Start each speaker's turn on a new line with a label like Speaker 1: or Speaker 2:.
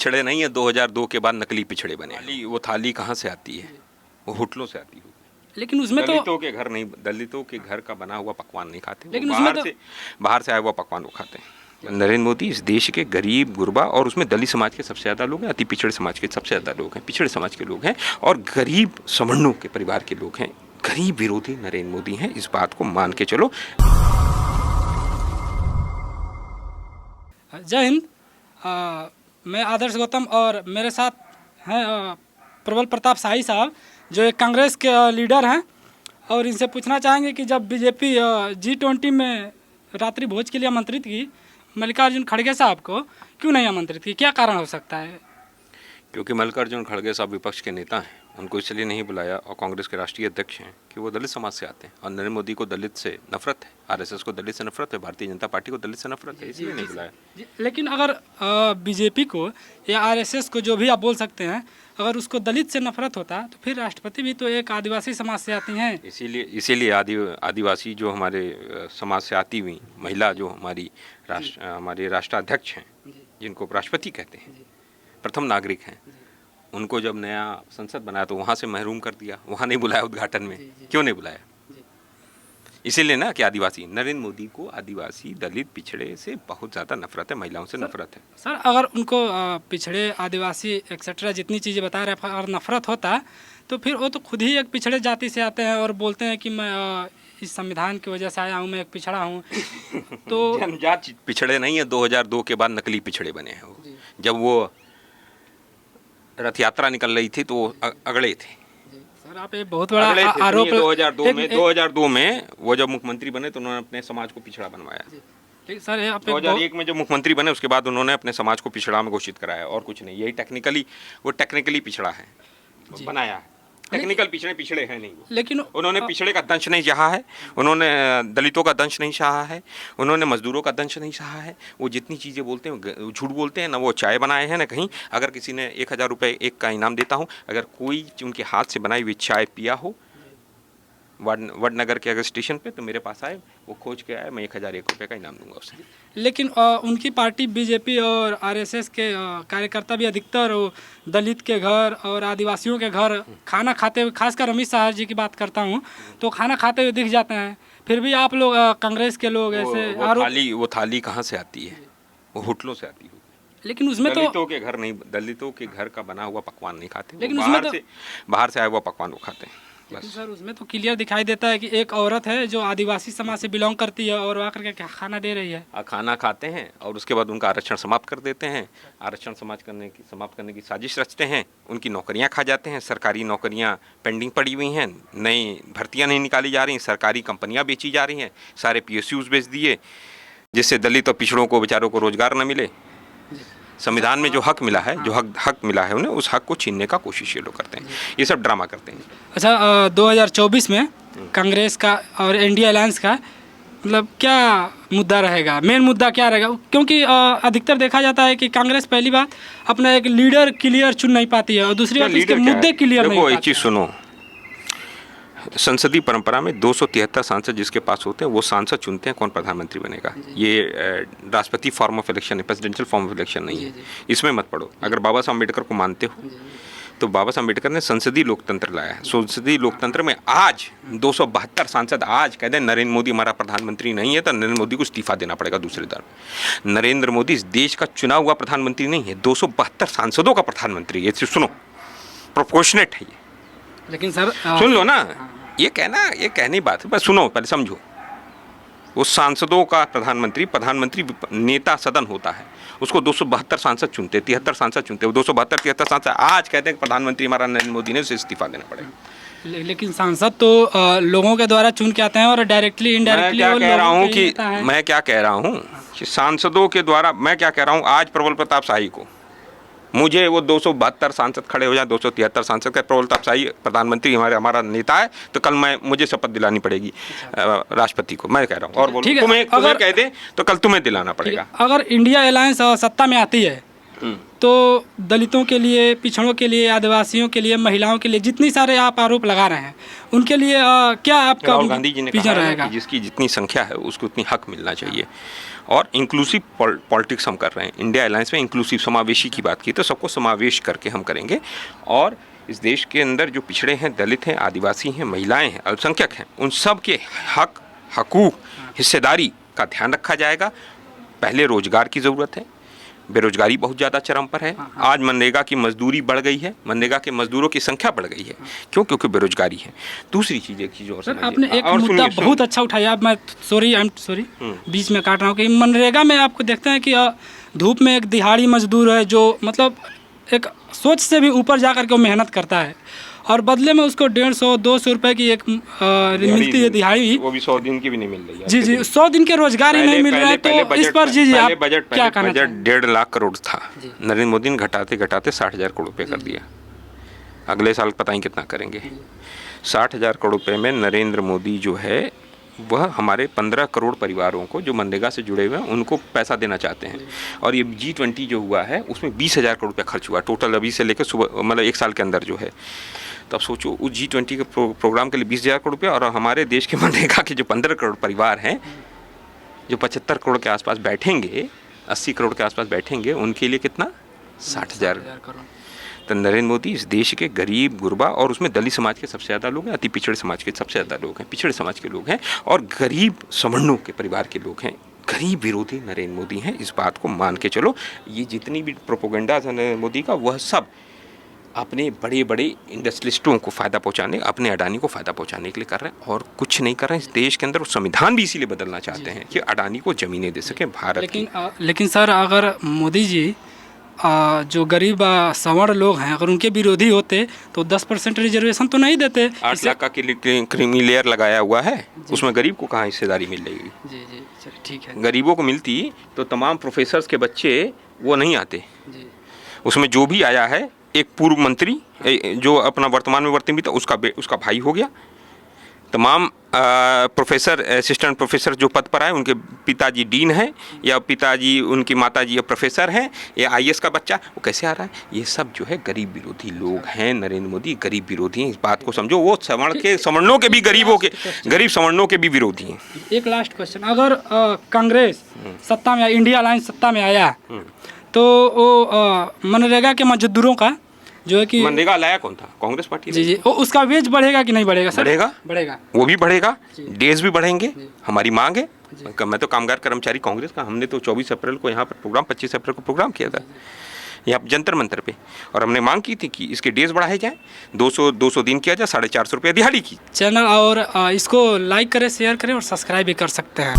Speaker 1: पिछड़े नहीं है, 2002 के बाद नकली पिछड़े बने। वो थाली कहाँ से आती है? वो होटलों से आती है।
Speaker 2: लेकिन उसमें
Speaker 1: दलितों के घर नहीं, दलितों के घर का बना हुआ पकवान नहीं खाते,
Speaker 2: लेकिन
Speaker 1: बाहर से आया हुआ पकवान वो खाते हैं। नरेंद्र मोदी इस देश के गरीब गुरबा और उसमें दलित समाज के सबसे ज़्यादा लोग हैं, अति पिछड़े समाज के सबसे ज़्यादा लोग हैं, पिछड़े समाज के लोग हैं और गरीब सवर्णों के परिवार के लोग हैं। गरीब विरोधी नरेंद्र मोदी हैं, इस बात को मान के चलो।
Speaker 2: जय हिंद। मैं आदर्श गौतम और मेरे साथ हैं प्रबल प्रताप शाही साहब, जो एक कांग्रेस के लीडर हैं, और इनसे पूछना चाहेंगे कि जब बीजेपी G20 में रात्रि भोज के लिए आमंत्रित की मल्लिकार्जुन खड़गे साहब को, क्यों नहीं आमंत्रित की? क्या कारण हो सकता है?
Speaker 1: क्योंकि मल्लिकार्जुन खड़गे साहब विपक्ष के नेता हैं, उनको इसलिए नहीं बुलाया, और कांग्रेस के राष्ट्रीय अध्यक्ष हैं कि वो दलित समाज से आते हैं और नरेंद्र मोदी को दलित से नफरत है, आरएसएस को दलित से नफरत है, भारतीय जनता पार्टी को दलित से नफरत है, इसलिए नहीं बुलाया।
Speaker 2: लेकिन अगर बीजेपी को या आरएसएस को, जो भी आप बोल सकते हैं, अगर उसको दलित से नफरत होता तो फिर राष्ट्रपति भी तो एक आदिवासी समाज से आती हैं।
Speaker 1: इसीलिए आदिवासी जो हमारे समाज से आती हुई महिला, जो हमारे राष्ट्राध्यक्ष हैं, जिनको राष्ट्रपति कहते हैं, प्रथम नागरिक हैं, उनको जब नया संसद बनाया तो वहाँ से महरूम कर दिया, वहाँ नहीं बुलाया उद्घाटन में। क्यों नहीं बुलाया? इसीलिए ना कि आदिवासी, नरेंद्र मोदी को आदिवासी, दलित, पिछड़े से बहुत ज़्यादा नफरत है, महिलाओं से नफरत है।
Speaker 2: सर, अगर उनको पिछड़े, आदिवासी एक्सेट्रा जितनी चीज़ें बता रहे हैं, अगर नफरत होता तो फिर वो तो खुद ही एक पिछड़े जाति से आते हैं और बोलते हैं कि मैं इस संविधान की वजह से आया हूँ, मैं एक पिछड़ा हूँ। तो
Speaker 1: जनजाति पिछड़े नहीं है, 2002 के बाद नकली पिछड़े बने हैं वो। जब वो रथ यात्रा निकल रही थी तो अगड़े थे।
Speaker 2: सर, आप एक बहुत बड़ा आरोप
Speaker 1: 2002 में वो जब मुख्यमंत्री बने तो उन्होंने अपने समाज को पिछड़ा बनवाया।
Speaker 2: सर,
Speaker 1: 2001 में जब मुख्यमंत्री बने उसके बाद उन्होंने अपने समाज को पिछड़ा में घोषित कराया, और कुछ नहीं। यही टेक्निकली पिछड़ा है, बनाया है। टेक्निकल पिछड़े हैं नहीं,
Speaker 2: लेकिन
Speaker 1: उन्होंने पिछड़े का दंश नहीं सहा है, उन्होंने दलितों का दंश नहीं सहा है, उन्होंने मजदूरों का दंश नहीं सहा है। वो जितनी चीज़ें बोलते हैं झूठ बोलते हैं ना। वो चाय बनाए हैं ना कहीं, अगर किसी ने 1000 रुपये एक का इनाम देता हूँ, अगर कोई उनके हाथ से बनाई हुई चाय पिया हो वडनगर के अगर स्टेशन पे, तो मेरे पास आए, वो खोज के आए, मैं 1001 रुपये का इनाम दूंगा उसे।
Speaker 2: लेकिन उनकी पार्टी बीजेपी और आरएसएस के कार्यकर्ता भी अधिकतर दलित के घर और आदिवासियों के घर खाना खाते हुए, खासकर अमित शाह जी की बात करता हूँ, तो खाना खाते हुए दिख जाते हैं। फिर भी आप लोग कांग्रेस के लोग ऐसे
Speaker 1: वो थाली कहाँ से आती है? वो होटलों से आती है।
Speaker 2: लेकिन उसमें
Speaker 1: दलितों के घर नहीं, दलितों के घर का बना हुआ पकवान नहीं खाते,
Speaker 2: लेकिन
Speaker 1: बाहर से आया हुआ पकवान वो खाते हैं।
Speaker 2: लेकिन सर, उसमें तो क्लियर दिखाई देता है कि एक औरत है जो आदिवासी समाज से बिलोंग करती है और आकर के खाना दे रही है।
Speaker 1: खाना खाते हैं और उसके बाद उनका आरक्षण समाप्त कर देते हैं। आरक्षण समाप्त करने की साजिश रचते हैं, उनकी नौकरियां खा जाते हैं। सरकारी नौकरियां पेंडिंग पड़ी हुई हैं, नई भर्तियां नहीं निकाली जा रही, सरकारी कंपनियां बेची जा रही हैं, सारे PSUs बेच दिए, जिससे दलित और पिछड़ों को, बेचारों को रोजगार न मिले। संविधान में जो हक मिला है, हक मिला है उन्हें, उस हक को छीनने का कोशिश ये लोग करते हैं। ये सब ड्रामा करते हैं।
Speaker 2: अच्छा, 2024 में कांग्रेस का और इंडिया अलायंस का मतलब क्या मुद्दा रहेगा? मेन मुद्दा क्या रहेगा? क्योंकि अधिकतर देखा जाता है कि कांग्रेस पहली बात अपना एक लीडर क्लियर चुन नहीं पाती है, और दूसरी बात इसके मुद्दे क्लियर नहीं।
Speaker 1: एक चीज़ सुनो, संसदीय परंपरा में 273 सांसद जिसके पास होते हैं वो सांसद चुनते हैं कौन प्रधानमंत्री बनेगा। ये राष्ट्रपति फॉर्म ऑफ इलेक्शन है, प्रेसिडेंशियल फॉर्म ऑफ इलेक्शन नहीं है। इसमें मत पढ़ो। अगर बाबा साहब अम्बेडकर को मानते हो तो बाबा साहब अम्बेडकर ने संसदीय लोकतंत्र लाया है। संसदीय लोकतंत्र में आज 272 सांसद आज कह दें नरेंद्र मोदी हमारा प्रधानमंत्री नहीं है, तो नरेंद्र मोदी को इस्तीफा देना पड़ेगा दूसरे दर। नरेंद्र मोदी इस देश का चुना हुआ प्रधानमंत्री नहीं है, 272 सांसदों का प्रधानमंत्री है। ये सुनो, प्रोपोर्शनेट है ये।
Speaker 2: लेकिन सर
Speaker 1: सुन लो ना, ये कहनी बात है, बस सुनो, पहले समझो। वो सांसदों का प्रधानमंत्री नेता सदन होता है, उसको 272 सांसद चुनते, 73 सांसद चुनते, 272-73 सांसद आज कहते हैं प्रधानमंत्री हमारा नरेंद्र मोदी ने, उसे इस्तीफा देना पड़ेगा।
Speaker 2: लेकिन सांसद तो लोगों के द्वारा चुन के आते हैं और डायरेक्टली इनडायरेक्टली।
Speaker 1: मैं क्या कह रहा हूँ कि सांसदों के द्वारा, मैं क्या कह रहा हूँ, आज प्रबल प्रताप शाही को, मुझे वो 272 सांसद खड़े हो जाए, 273 सांसद का प्रबल प्रताप शाही प्रधानमंत्री हमारा नेता है, तो कल मुझे शपथ दिलानी पड़ेगी राष्ट्रपति को। मैं कह रहा हूँ, और बोलो, तुम्हें कह दे तो कल तुम्हें दिलाना पड़ेगा।
Speaker 2: अगर इंडिया अलायंस सत्ता में आती है तो दलितों के लिए, पिछड़ों के लिए, आदिवासियों के लिए, महिलाओं के लिए जितनी सारे आप आरोप लगा रहे हैं उनके लिए क्या आपका
Speaker 1: राहुल गांधी जी ने
Speaker 2: विजन
Speaker 1: कहा है
Speaker 2: रहेगा?
Speaker 1: कि जिसकी जितनी संख्या है उसको उतनी हक मिलना चाहिए। और इंक्लूसिव पॉलिटिक्स हम कर रहे हैं। इंडिया अलायंस में इंक्लूसिव समावेशी की बात की तो सबको समावेश करके हम करेंगे। और इस देश के अंदर जो पिछड़े हैं, दलित हैं, आदिवासी हैं, महिलाएं हैं, अल्पसंख्यक हैं, उन सब के हक, हकूक, हिस्सेदारी का ध्यान रखा जाएगा। पहले रोजगार की ज़रूरत है, बेरोजगारी बहुत ज़्यादा चरम पर है। आज मनरेगा की मजदूरी बढ़ गई है, मनरेगा के मजदूरों की संख्या बढ़ गई है। क्यों? क्योंकि बेरोजगारी है। दूसरी चीज़, एक चीज़ और
Speaker 2: सर,
Speaker 1: समझिए।
Speaker 2: आपने एक
Speaker 1: और
Speaker 2: मुद्दा
Speaker 1: सुनिए,
Speaker 2: बहुत अच्छा उठाया। अब मैं सॉरी बीच में काट रहा हूँ कि मनरेगा में आपको देखते हैं कि धूप में एक दिहाड़ी मजदूर है जो मतलब एक सोच से भी ऊपर जा कर के वो मेहनत करता है और बदले में उसको 150-200 रुपए की एक मिलती है दिहाड़ी।
Speaker 1: वो भी 100 दिन की भी नहीं मिल रही है।
Speaker 2: जी 100 दिन के रोजगार ही नहीं मिल रहा है। तो इस पर जी आप क्या कहना
Speaker 1: बजट 1.5 लाख करोड़ था। नरेंद्र मोदी ने घटाते घटाते 60,000 करोड़ रुपये कर दिया। अगले साल पता नहीं कितना करेंगे। 60,000 करोड़ रुपये में नरेंद्र मोदी जो है वह हमारे 15 करोड़ परिवारों को जो मनरेगा से जुड़े हुए हैं उनको पैसा देना चाहते हैं। और ये G20 जो हुआ है उसमें 20,000 करोड़ रुपया खर्च हुआ टोटल, अभी से लेकर सुबह मतलब 1 साल के अंदर जो है। तब सोचो उस G20 के प्रोग्राम के लिए 20,000 करोड़ रुपया, और हमारे देश के मनरेगा के जो 15 करोड़ परिवार हैं जो 75 करोड़ के आसपास बैठेंगे, 80 करोड़ के आसपास बैठेंगे, उनके लिए कितना? 60,000 करोड़। तो नरेंद्र मोदी इस देश के गरीब गुरबा, और उसमें दलित समाज के सबसे ज़्यादा लोग हैं, अति पिछड़े समाज के सबसे ज़्यादा लोग हैं, पिछड़े समाज के लोग हैं, और गरीब सवर्णों के परिवार के लोग हैं। गरीब विरोधी नरेंद्र मोदी हैं, इस बात को मान के चलो। ये जितनी भी प्रोपोगंडा है नरेंद्र मोदी का, वह सब अपने बड़े बड़े इंडस्ट्रियलिस्टों को फ़ायदा पहुंचाने, अपने अडानी को फ़ायदा पहुंचाने के लिए कर रहे हैं, और कुछ नहीं कर रहे हैं। इस देश के अंदर वो संविधान भी इसीलिए बदलना चाहते हैं कि अडानी को ज़मीनें दे सके भारत।
Speaker 2: लेकिन सर, अगर मोदी जी जो गरीब सवर्ण लोग हैं अगर उनके विरोधी होते तो 10% रिजर्वेशन तो नहीं देते।
Speaker 1: 8 लाख का क्रीमी लेयर लगाया हुआ है, उसमें गरीब को कहाँ हिस्सेदारी मिल रही?
Speaker 2: जी चलिए ठीक है।
Speaker 1: गरीबों को मिलती तो तमाम प्रोफेसर्स के बच्चे वो नहीं आते। उसमें जो भी आया है, एक पूर्व मंत्री जो अपना वर्तमान में वर्ती था उसका भाई हो गया। तमाम प्रोफेसर, असिस्टेंट प्रोफेसर जो पद पर आए उनके पिताजी डीन हैं, या पिताजी उनकी माताजी प्रोफेसर हैं, या IAS का बच्चा, वो कैसे आ रहा है? ये सब जो है गरीब विरोधी लोग हैं। नरेंद्र मोदी गरीब विरोधी हैं, इस बात को समझो। वो सवर्णों के भी गरीबों के, गरीब सवर्णों के भी विरोधी हैं।
Speaker 2: एक लास्ट क्वेश्चन, अगर कांग्रेस सत्ता में, इंडिया अलायंस सत्ता में आया तो वो मनरेगा के मजदूरों का जो है कि
Speaker 1: मनरेगा लाया कौन था? कांग्रेस पार्टी।
Speaker 2: जी उसका वेज बढ़ेगा कि नहीं बढ़ेगा सर? बढ़ेगा,
Speaker 1: वो भी बढ़ेगा, डेज भी बढ़ेंगे। हमारी मांग है। मैं तो कामगार कर्मचारी कांग्रेस का, हमने तो 24 अप्रैल को यहाँ पर प्रोग्राम, 25 अप्रैल को प्रोग्राम किया था यहाँ जंतर मंतर पे, और हमने मांग की थी कि इसके डेज बढ़ाए जाएं, 200 दिन किया जाए, 450 रुपये दिहाड़ी की।
Speaker 2: चैनल और इसको लाइक करें, शेयर करें और सब्सक्राइब भी कर सकते हैं।